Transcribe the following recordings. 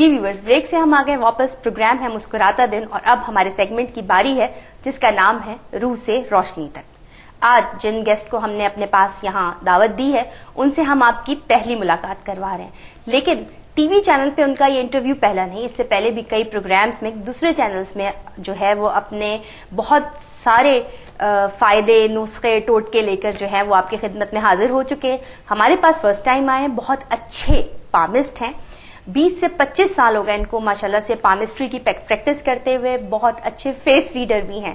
جی viewers, break سے ہم آ گئے واپس. پروگرام ہے مسکراتا دن اور اب ہمارے سیگمنٹ کی باری ہے جس کا نام ہے روح سے روشنی تک. آج جن گیسٹ کو ہم نے اپنے پاس یہاں دعوت دی ہے ان سے ہم آپ کی پہلی ملاقات کروا رہے ہیں، لیکن ٹی وی چینل پہ ان کا یہ انٹرویو پہلا نہیں. اس سے پہلے بھی کئی پروگرامز میں دوسرے چینلز میں جو ہے وہ اپنے بہت سارے فائدے نسخے ٹوٹکے لے کر جو ہے وہ آپ کی خدمت میں حاضر ہو چکے ہیں. ہمارے پاس فرسٹ ٹائم آئے ہیں، بہت اچھے پامسٹ ہیں. 20 سے 25 سال ہو گئے ان کو ماشاءاللہ سے پامسٹری کی پریکٹس کرتے ہوئے. بہت اچھے فیس ریڈر بھی ہیں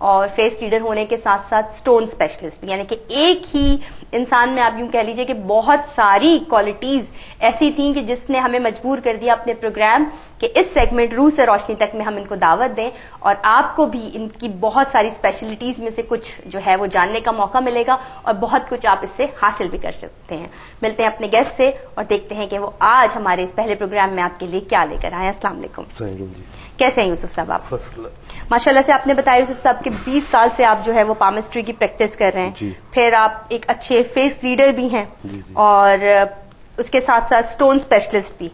اور فیس ریڈر ہونے کے ساتھ ساتھ سٹون اسپیشلسٹ بھی، یعنی کہ ایک ہی انسان میں آپ یوں کہہ لیجئے کہ بہت ساری کوالٹیز ایسی تھیں کہ جس نے ہمیں مجبور کر دیا اپنے پروگرام کہ اس سیگمنٹ روح سے روشنی تک میں ہم ان کو دعوت دیں اور آپ کو بھی ان کی بہت ساری اسپیشلٹیز میں سے کچھ جو ہے وہ جاننے کا موقع ملے گا اور بہت کچھ آپ اس سے حاصل بھی کر سکتے ہیں. ملتے ہیں اپنے گیسٹ سے اور دیکھتے ہیں کہ وہ آج ہمارے اس پہلے پروگرام میں آپ کے لیے کیا لے کر آئے. السلام علیکم. کیسے ہیں یوسف صاحب آپ؟ ماشاءاللہ سے آپ نے بتایا یوسف صاحب کہ 20 سال سے آپ جو ہے وہ پامسٹری کی پریکٹس کر رہے ہیں. پھر آپ ایک اچھے فیس ریڈر بھی ہیں اور اس کے ساتھ ساتھ سٹون اسپیشلسٹ بھی.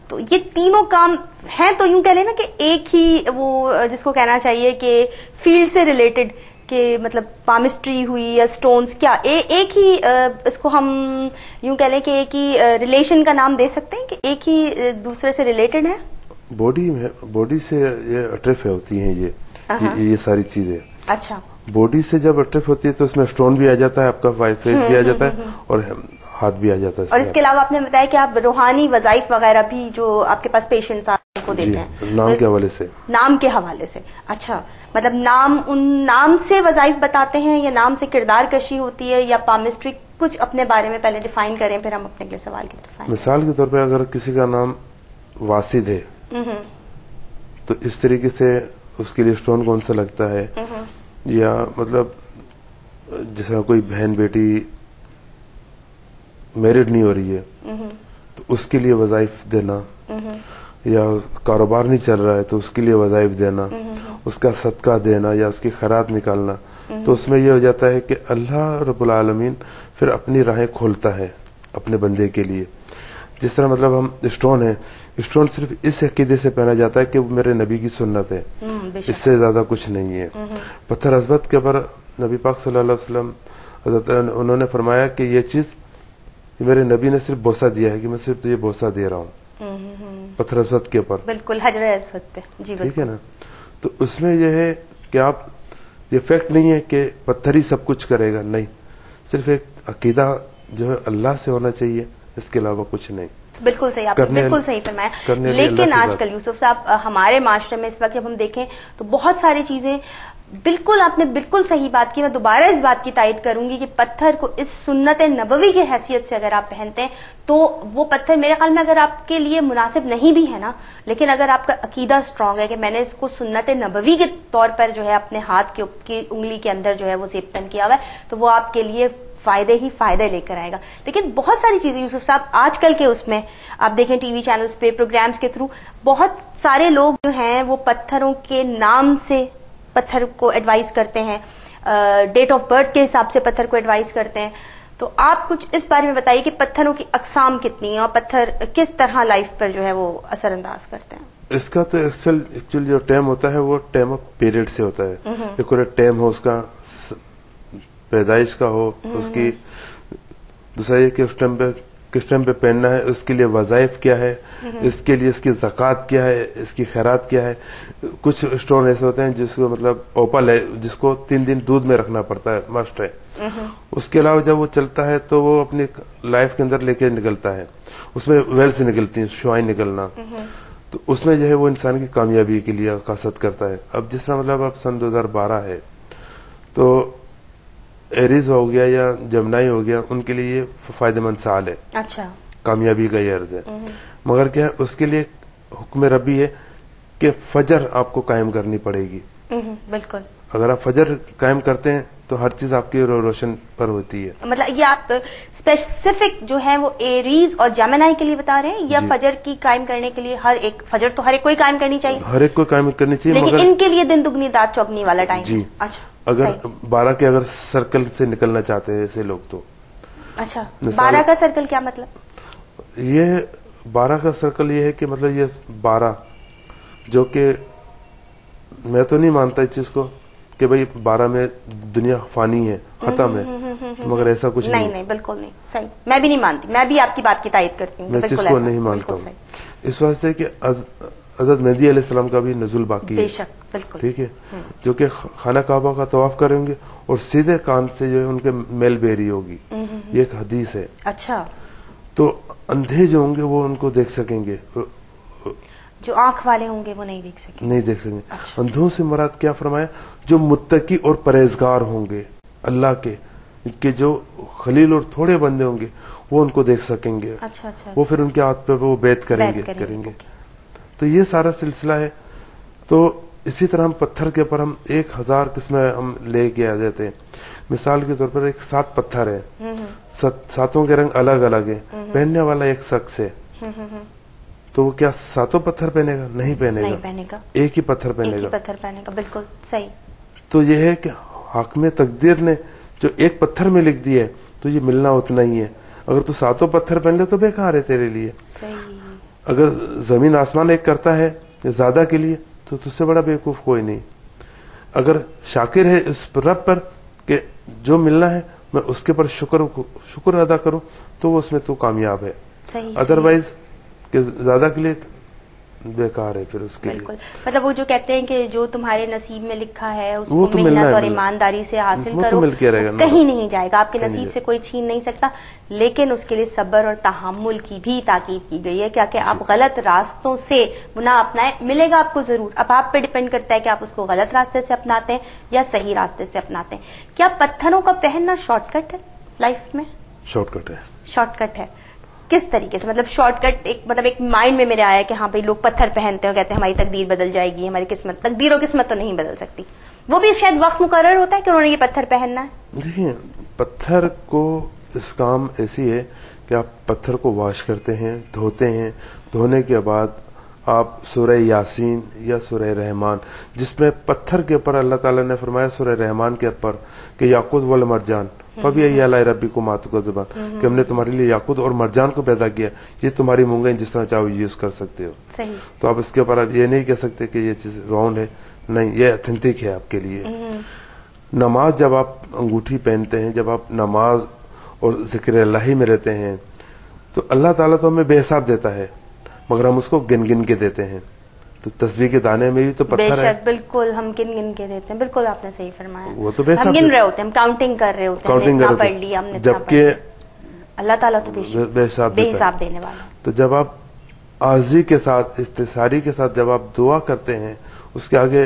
تو یہ تینوں کام ہیں تو یوں کہہ لیں نا کہ ایک ہی وہ جس کو کہنا چاہیے کہ فیلڈ سے ریلیٹڈ، کہ مطلب پامسٹری ہوئی یا سٹونز، کیا ایک ہی اس کو ہم یوں کہہ لیں کہ ایک ہی ریلیشن کا نام دے سکتے ہیں کہ ایک ہی دوسرے سے ریلیٹڈ ہے؟ باڈی سے یہ اٹریف ہوتی ہیں یہ ساری چیزیں. اچھا. باڈی سے جب اٹریف ہوتی ہے تو اس میں سٹون بھی آ جاتا ہے، آپ کا فیس بھی آ جاتا ہے اور ہاتھ بھی آ جاتا ہے. اور اس کے علاوہ آپ نے بتایا کہ آپ روحانی وظائف وغیرہ بھی جو آپ کے پاس پیشنٹس کو دیتے ہیں نام کے حوالے سے. نام کے حوالے سے. اچھا، مطلب نام سے وظائف بتاتے ہیں یا نام سے کردار کشی ہوتی ہے یا پامسٹری؟ کچھ اپنے بارے میں پہلے ڈیفائن کریں پھر ہم اپنے اگلے سوال کی طرف. مثال کے طور پہ اگر کسی کا نام واسد ہے تو اس طریقے سے اس کے لیے سٹون کون سا لگتا ہے، یا مطلب جیسا کوئی بہن بیٹی میرڈ نہیں ہو رہی ہے تو اس کے لیے وظائف دینا، یا کاروبار نہیں چل رہا ہے تو اس کے لیے وظائف دینا، اس کا صدقہ دینا یا اس کی خیرات نکالنا. تو اس میں یہ ہو جاتا ہے کہ اللہ رب العالمین پھر اپنی راہیں کھولتا ہے اپنے بندے کے لیے. جس طرح مطلب ہم اسٹون ہے، اسٹون صرف اس عقیدے سے پہنا جاتا ہے کہ وہ میرے نبی کی سنت ہے، اس سے زیادہ کچھ نہیں ہے. پتھر عظمت کے اوپر نبی پاک صلی اللہ علیہ وسلم انہوں نے فرمایا کہ یہ چیز میرے نبی نے صرف بوسہ دیا ہے، کہ میں صرف یہ بوسہ دے رہا ہوں پتھر اسود کے اوپر. بالکل، حجر اسود پہ. جی ٹھیک ہے نا. تو اس میں یہ ہے کہ آپ یہ فیکٹ نہیں ہے کہ پتھر ہی سب کچھ کرے گا، نہیں، صرف ایک عقیدہ جو ہے اللہ سے ہونا چاہیے، اس کے علاوہ کچھ نہیں. بالکل صحیح، آپ نے بالکل صحیح فرمایا. لیکن آج کل یوسف صاحب ہمارے معاشرے میں اس وقت جب ہم دیکھیں تو بہت ساری چیزیں، بالکل آپ نے بالکل صحیح بات کی. میں دوبارہ اس بات کی تائید کروں گی کہ پتھر کو اس سنت نبوی کی حیثیت سے اگر آپ پہنتے ہیں تو وہ پتھر میرے خیال میں اگر آپ کے لیے مناسب نہیں بھی ہے نا، لیکن اگر آپ کا عقیدہ اسٹرانگ ہے کہ میں نے اس کو سنت نبوی کے طور پر جو ہے اپنے ہاتھ کی انگلی کے اندر جو ہے وہ زیبتن کیا ہوا ہے، تو وہ آپ کے لیے فائدے ہی فائدے لے کر آئے گا. لیکن بہت ساری چیزیں یوسف صاحب آج کل کے اس میں آپ دیکھیں ٹی وی چینلز پہ پروگرامز کے تھرو بہت سارے لوگ جو ہیں وہ پتھروں کے نام سے پتھر کو ایڈوائز کرتے ہیں، ڈیٹ آف برتھ کے حساب سے پتھر کو ایڈوائز کرتے ہیں. تو آپ کچھ اس بارے میں بتائیے کہ پتھروں کی اقسام کتنی ہیں اور پتھر کس طرح لائف پر جو ہے وہ اثر انداز کرتے ہیں. اس کا تو ایکچوئل جو ٹائم ہوتا ہے وہ ٹائم آف پیریڈ سے ہوتا ہے. ایک ٹائم ہو اس کا پیدائش کا ہو، اس کی دوسرا یہ کہ اس ٹائم پہ کس ٹائم پہ پہننا ہے، اس کے لیے وظائف کیا ہے، اس کے لیے اس کی زکوٰۃ کیا ہے، اس کی خیرات کیا ہے. کچھ اسٹون ایسے ہوتے ہیں جس کو مطلب اوپل ہے، جس کو 3 دن دودھ میں رکھنا پڑتا ہے، مسٹ ہے. اس کے علاوہ جب وہ چلتا ہے تو وہ اپنی لائف کے اندر لے کے نکلتا ہے، اس میں ویلز نکلتی ہیں، شوائیں نکلنا، تو اس میں جو ہے وہ انسان کی کامیابی کے لیے قصد کرتا ہے. اب جس طرح مطلب اب سن 2012 ہے تو ایریز ہو گیا یا جمنائی ہو گیا، ان کے لیے یہ فائدہ مند سال ہے. اچھا. کامیابی کا یہ عرض ہے. مگر کیا اس کے لیے حکم ربی ہے کہ فجر آپ کو قائم کرنی پڑے گی. بالکل. اگر آپ فجر قائم کرتے ہیں تو ہر چیز آپ کی روشن پر ہوتی ہے. مطلب یہ آپ اسپیسیفک جو ہے وہ ایریز اور جیمنائی کے لیے بتا رہے ہیں یا فجر کی قائم کرنے کے لیے؟ ہر ایک فجر تو ہر ایک کوئی قائم کرنی چاہیے، ہر ایک کو قائم کرنی چاہیے، لیکن ان کے لیے دن دگنی رات چوگنی والا ٹائم. جی. اچھا. اگر 12 کے اگر سرکل سے نکلنا چاہتے ہیں ایسے لوگ تو. اچھا. 12 کا سرکل کیا مطلب؟ یہ 12 کا سرکل یہ ہے کہ مطلب یہ 12 جو کہ میں تو نہیں مانتا اس چیز کو کہ بھئی 12 میں دنیا فانی ہے، ختم ہے، مگر ایسا کچھ نہیں. نہیں بالکل نہیں، صحیح، میں بھی نہیں مانتی، میں بھی آپ کی بات کی تائید کرتی ہوں. میں اس چیز کو نہیں مانتا ہوں، اس واسطے کہ حضرت مہدی علیہ السلام کا بھی نزول باقی ہے. بے شک، بالکل ٹھیک ہے، جو کہ خانہ کعبہ کا طواف کریں گے اور سیدھے کان سے جو ہے ان کے میل بیری ہوگی، یہ ایک حدیث ہے. اچھا، تو اندھے جو ہوں گے وہ ان کو دیکھ سکیں گے، جو آنکھ والے ہوں گے وہ نہیں دیکھ سکیں نہیں دیکھ سکیں. اندھوں سے مراد کیا فرمایا؟ جو متقی اور پرہیزگار ہوں گے اللہ کے جو خلیل اور تھوڑے بندے ہوں گے وہ ان کو دیکھ سکیں گے. اچھا، وہ پھر ان کے ہاتھ پہ وہ بیعت کریں گے. تو یہ سارا سلسلہ ہے. تو اسی طرح ہم پتھر کے اوپر ہم 1000 قسمیں ہم لے کے آ جاتے ہیں. مثال کے طور پر ایک 7 پتھر ہے، 7 کے رنگ الگ الگ ہیں، پہننے والا ایک شخص ہے، تو وہ کیا 7 پتھر پہنے گا؟ نہیں پہنے گا، ایک ہی پتھر پہنے گا. بالکل صحیح. تو یہ ہے کہ حاکم تقدیر نے جو ایک پتھر میں لکھ دیا ہے تو یہ ملنا اتنا ہی ہے. اگر تو 7 پتھر پہن لے تو بیکار ہے تیرے لیے. اگر زمین آسمان ایک کرتا ہے زیادہ کے لیے تو تجھ سے بڑا بیوقوف کوئی نہیں. اگر شاکر ہے اس رب پر کہ جو ملنا ہے میں اس کے پر شکر ادا کروں تو وہ اس میں تو کامیاب ہے. ادروائز کہ زیادہ کے لیے بیکار ہے پھر اس کے لیے. مطلب وہ جو کہتے ہیں کہ جو تمہارے نصیب میں لکھا ہے اس کو محنت اور ایمانداری سے حاصل کرو، کہیں نہیں جائے گا، آپ کے نصیب سے کوئی چھین نہیں سکتا. لیکن اس کے لیے صبر اور تحمل کی بھی تاکید کی گئی ہے کہ آپ غلط راستوں سے نہ اپنائیں، ملے گا آپ کو ضرور. اب آپ پہ ڈپینڈ کرتا ہے کہ آپ اس کو غلط راستے سے اپناتے ہیں یا صحیح راستے سے اپناتے ہیں. کیا پتھروں کا پہننا شارٹ کٹ ہے لائف میں؟ شارٹ کٹ ہے. کس طریقے سے؟ مطلب شارٹ کٹ ایک مائنڈ میں میرے آیا کہ ہاں بھائی لوگ پتھر پہنتے ہیں، کہتے ہیں ہماری تقدیر بدل جائے گی، ہماری قسمت، تقدیر و قسمت تو نہیں بدل سکتی. وہ بھی شاید وقت مقرر ہوتا ہے کہ انہوں نے یہ پتھر پہننا ہے. دیکھیں پتھر کو اس کام ایسی ہے کہ آپ پتھر کو واش کرتے ہیں، دھوتے ہیں، دھونے کے بعد آپ سورہ یاسین یا سورہ رحمان، جس میں پتھر کے اوپر اللہ تعالیٰ نے فرمایا سورہ رحمان کے اوپر کہ یاقوت والمرجان فبأي آلاء ربكما تكذبان، کہ ہم نے تمہارے لیے یاقوت اور مرجان کو پیدا کیا، یہ تمہاری مونگیں جس طرح چاہو یوز کر سکتے ہو. تو آپ اس کے اوپر آپ یہ نہیں کہہ سکتے کہ یہ چیز راؤنڈ ہے، نہیں، یہ اتھینٹک ہے آپ کے لیے. نماز جب آپ انگوٹھی پہنتے ہیں، جب آپ نماز اور ذکر اللہ میں رہتے ہیں تو اللہ تعالیٰ تو ہمیں بے حساب دیتا ہے مگر ہم اس کو گن گن کے دیتے ہیں. تو تسبیح کے دانے میں بھی تو پتھر ہے. بالکل ہم گن گن کے دیتے ہیں. بالکل آپ نے صحیح فرمایا. وہ تو بے حساب ہم گن رہے ہوتے ہیں، ہم کاؤنٹنگ کر رہے ہوتے ہیں، اتنا پڑھ لیا ہم نے، جبکہ اللہ تعالیٰ تو بے حساب دینے والا. تو جب آپ عاجزی کے ساتھ، استثاری کے ساتھ جب آپ دعا کرتے ہیں، اس کے آگے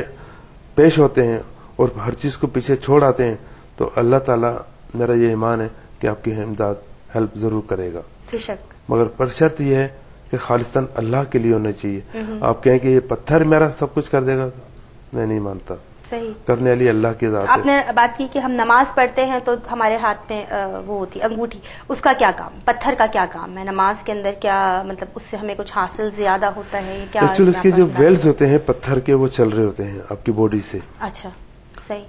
پیش ہوتے ہیں اور ہر چیز کو پیچھے چھوڑ آتے ہیں تو اللہ تعالیٰ، میرا یہ ایمان ہے کہ آپ کی امداد، ہیلپ ضرور کرے گا. بے شک. مگر پر شرط یہ ہے کہ خالصتاً اللہ کے لیے ہونا چاہیے. آپ کہیں کہ یہ پتھر میرا سب کچھ کر دے گا، میں نہیں مانتا. صحیح. کرنے والی اللہ کی ذات ہے. آپ نے بات کی کہ ہم نماز پڑھتے ہیں تو ہمارے ہاتھ میں وہ ہوتی انگوٹھی، اس کا کیا کام؟ پتھر کا کیا کام ہے نماز کے اندر؟ کیا مطلب اس سے ہمیں کچھ حاصل زیادہ ہوتا ہے کیا؟ ایکچولی اس کے جو ویلز ہوتے ہیں پتھر کے، وہ چل رہے ہوتے ہیں آپ کی باڈی سے. اچھا، صحیح.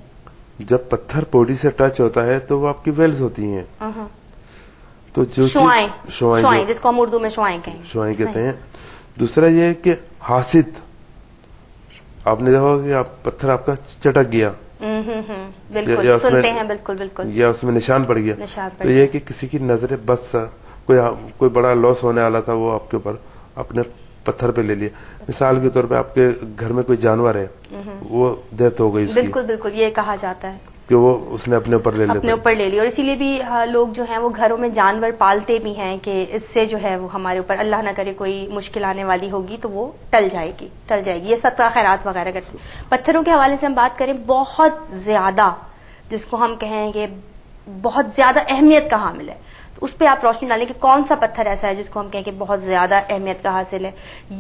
جب پتھر باڈی سے ٹچ ہوتا ہے تو وہ آپ کی ویلز ہوتی ہیں. تو جو شعائیں، جس کو ہم اردو میں شعائیں کہتے ہیں. دوسرا یہ ہے کہ حاسد، آپ نے دیکھا کہ پتھر آپ کا چٹک گیا، بالکل سنتے ہیں، بالکل یا اس میں نشان پڑ گیا، تو یہ کہ کسی کی نظر بس کوئی بڑا لاس ہونے والا تھا، وہ آپ کے اوپر اپنے پتھر پہ لے لیا. مثال کے طور پہ آپ کے گھر میں کوئی جانور ہے، وہ ڈیتھ ہو گئی اس کی، بالکل یہ کہا جاتا ہے کہ وہ اس نے اپنے اوپر لے لی. اور اسی لیے بھی لوگ جو ہیں وہ گھروں میں جانور پالتے بھی ہیں کہ اس سے جو ہے وہ ہمارے اوپر اللہ نہ کرے کوئی مشکل آنے والی ہوگی تو وہ ٹل جائے گی. یہ صدقہ خیرات وغیرہ کرتے ہیں. پتھروں کے حوالے سے ہم بات کریں، بہت زیادہ جس کو ہم کہیں کہ بہت زیادہ اہمیت کا حامل ہے، تو اس پہ آپ روشنی ڈالیں کہ کون سا پتھر ایسا ہے جس کو ہم کہیں کہ بہت زیادہ اہمیت کا حاصل ہے،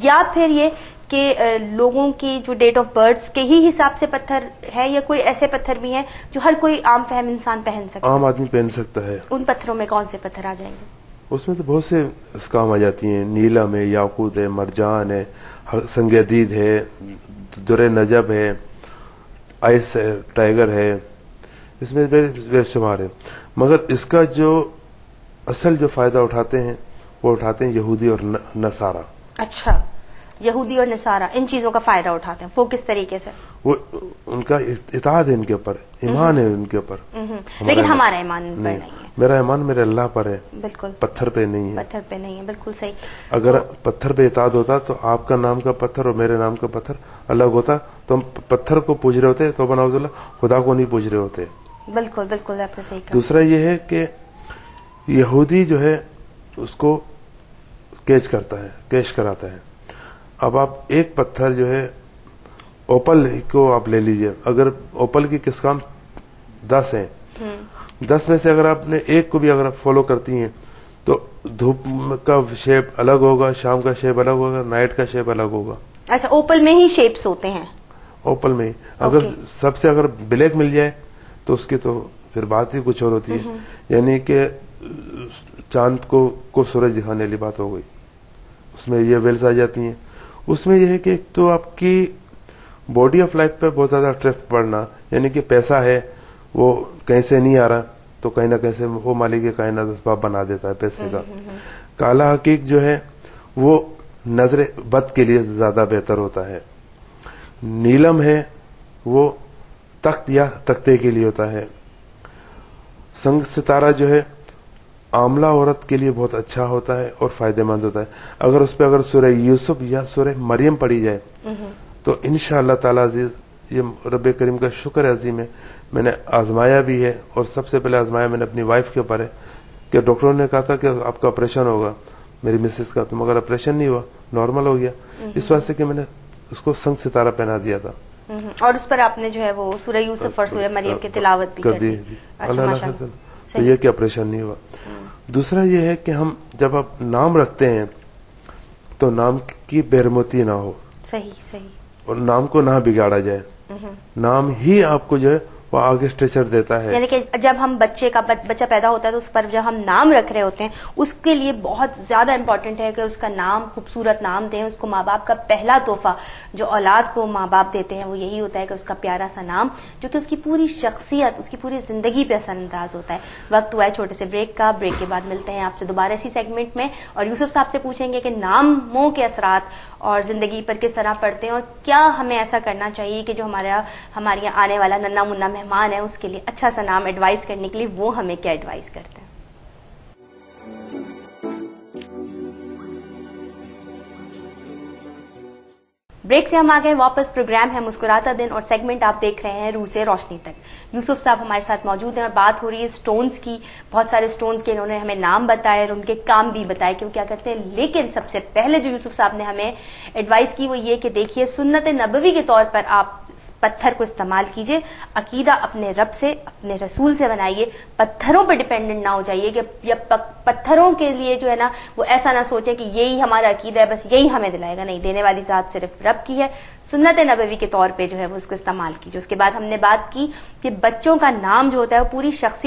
یا پھر یہ کہ لوگوں کی جو ڈیٹ آف برتھ کے ہی حساب سے پتھر ہے، یا کوئی ایسے پتھر بھی ہیں جو ہر کوئی عام فہم انسان پہن سکتا ہے، عام آدمی پہن سکتا ہے. ان پتھروں میں کون سے پتھر آ جائیں گے؟ اس میں تو بہت سے اس کام آ جاتی ہیں. نیلم ہے، یاقوت ہے، مرجان ہے، سنگ عدید ہے، در نجب ہے، آئس ہے، ٹائیگر ہے، اس میں بے شمار ہے. مگر اس کا جو اصل جو فائدہ اٹھاتے ہیں وہ اٹھاتے ہیں یہودی اور نصارہ. اچھا، یہودی اور نصارہ ان چیزوں کا فائدہ اٹھاتے ہیں، وہ کس طریقے سے؟ وہ ان کا اطاعت ہے ان کے اوپر، ایمان ہے ان کے اوپر. لیکن ہمارا ایمان ان پر نہیں ہے. میرا ایمان میرے اللہ پر ہے، بالکل، پتھر پہ نہیں ہے. پتھر پہ نہیں ہے، بالکل صحیح. اگر پتھر پہ اطاعت ہوتا تو آپ کا نام کا پتھر اور میرے نام کا پتھر الگ ہوتا، تو ہم پتھر کو پوج رہے ہوتے، تو نعوذ باللہ خدا کو نہیں پوج رہے ہوتے. بالکل بالکل، آپ نے صحیح کہا. دوسرا یہ ہے کہ یہودی جو ہے اس کو کیچ کراتا ہے. اب آپ ایک پتھر جو ہے اوپل کو آپ لے لیجئے، اگر اوپل کی قسم 10 ہیں، 10 میں سے اگر آپ نے ایک کو بھی اگر فالو کرتی ہیں تو دھوپ کا شیپ الگ ہوگا، شام کا شیپ الگ ہوگا، نائٹ کا شیپ الگ ہوگا. اچھا، اوپل میں ہی شیپس ہوتے ہیں؟ اوپل میں ہی. اگر سب سے اگر بلیک مل جائے تو اس کی تو پھر بات ہی کچھ اور ہوتی ہے. یعنی کہ چاند کو سورج دکھانے والی بات ہو گئی. اس میں یہ ویلز آ جاتی ہیں. اس میں یہ ہے کہ ایک تو آپ کی باڈی آف لائف پہ بہت زیادہ اٹریکٹ پڑنا، یعنی کہ پیسہ ہے وہ کہیں سے نہیں آ رہا تو کہیں نہ کہیں سے وہ مالک کائنات اسباب بنا دیتا ہے پیسے کا. کالا حقیق جو ہے وہ نظر بد کے لیے زیادہ بہتر ہوتا ہے. نیلم ہے وہ تخت یا تختے کے لیے ہوتا ہے. سنگ ستارہ جو ہے عاملہ عورت کے لیے بہت اچھا ہوتا ہے اور فائدہ مند ہوتا ہے. اگر اس پہ اگر سورہ یوسف یا سورہ مریم پڑھی جائے تو انشاءاللہ تعالی عزیز، یہ رب کریم کا شکر ہے عظیم ہے، میں نے آزمایا بھی ہے. اور سب سے پہلے آزمایا میں نے اپنی وائف کے اوپر ہے کہ ڈاکٹروں نے کہا تھا کہ آپ کا آپریشن ہوگا، میری مسز کا، تو مگر آپریشن نہیں ہوا، نارمل ہو گیا. اس واسطے کہ میں نے اس کو سنگ ستارہ پہنا دیا تھا اور اس پر آپ نے جو ہے وہ سورہ یوسف اور سورہ مریم کی تلاوت بھی کر دی. اللہ تو یہ کہ آپریشن نہیں ہوا. دوسرا یہ ہے کہ ہم جب آپ نام رکھتے ہیں تو نام کی بیرموتی نہ ہو، صحیح، اور نام کو نہ بگاڑا جائے. نام ہی آپ کو جو ہے وہ آگے اسٹریچر دیتا ہے. یعنی کہ جب ہم بچہ پیدا ہوتا ہے تو اس پر جب ہم نام رکھ رہے ہوتے ہیں اس کے لیے بہت زیادہ امپورٹنٹ ہے کہ اس کا نام خوبصورت نام دیں. اس کو ماں باپ کا پہلا تحفہ جو اولاد کو ماں باپ دیتے ہیں وہ یہی ہوتا ہے کہ اس کا پیارا سا نام جو کہ اس کی پوری شخصیت، اس کی پوری زندگی پہ اثر انداز ہوتا ہے. وقت ہوا ہے چھوٹے سے بریک کا. بریک کے بعد ملتے ہیں آپ سے دوبارہ اسی سیگمنٹ میں اور یوسف صاحب سے پوچھیں گے کہ ناموں کے اثرات اور زندگی پر کس طرح پڑتے ہیں اور کیا ہمیں ایسا کرنا چاہیے کہ جو ہمارے یہاں آنے والا ننا منا مہمان ہے اس کے لیے اچھا سا نام ایڈوائز کرنے کے لیے وہ ہمیں کیا ایڈوائز کرتے ہیں. بریک سے ہم آ گئے واپس. پروگرام ہے مسکراتا دن اور سیگمنٹ آپ دیکھ رہے ہیں روح سے روشنی تک. یوسف صاحب ہمارے ساتھ موجود ہیں اور بات ہو رہی ہے سٹونز کی. بہت سارے سٹونز کے انہوں نے ہمیں نام بتائے اور ان کے کام بھی بتائے کہ وہ کیا کرتے ہیں. لیکن سب سے پہلے جو یوسف صاحب نے ہمیں ایڈوائز کی وہ یہ کہ دیکھیے سنت نبوی کے طور پر آپ پتھر کو استعمال کیجئے. عقیدہ اپنے رب سے، اپنے رسول سے بنائیے. پتھروں پہ ڈیپینڈنٹ نہ ہو جائیے کہ پتھروں کے لیے جو ہے نا وہ ایسا نہ سوچیں کہ یہی ہمارا عقیدہ ہے بس یہی ہمیں دلائے گا. نہیں، دینے والی ذات صرف رب کی ہے. سنت نبوی کے طور پہ جو ہے وہ اس کو استعمال کیجئے. اس کے بعد ہم نے بات کی کہ بچوں کا نام جو ہوتا ہے وہ پوری شخصیت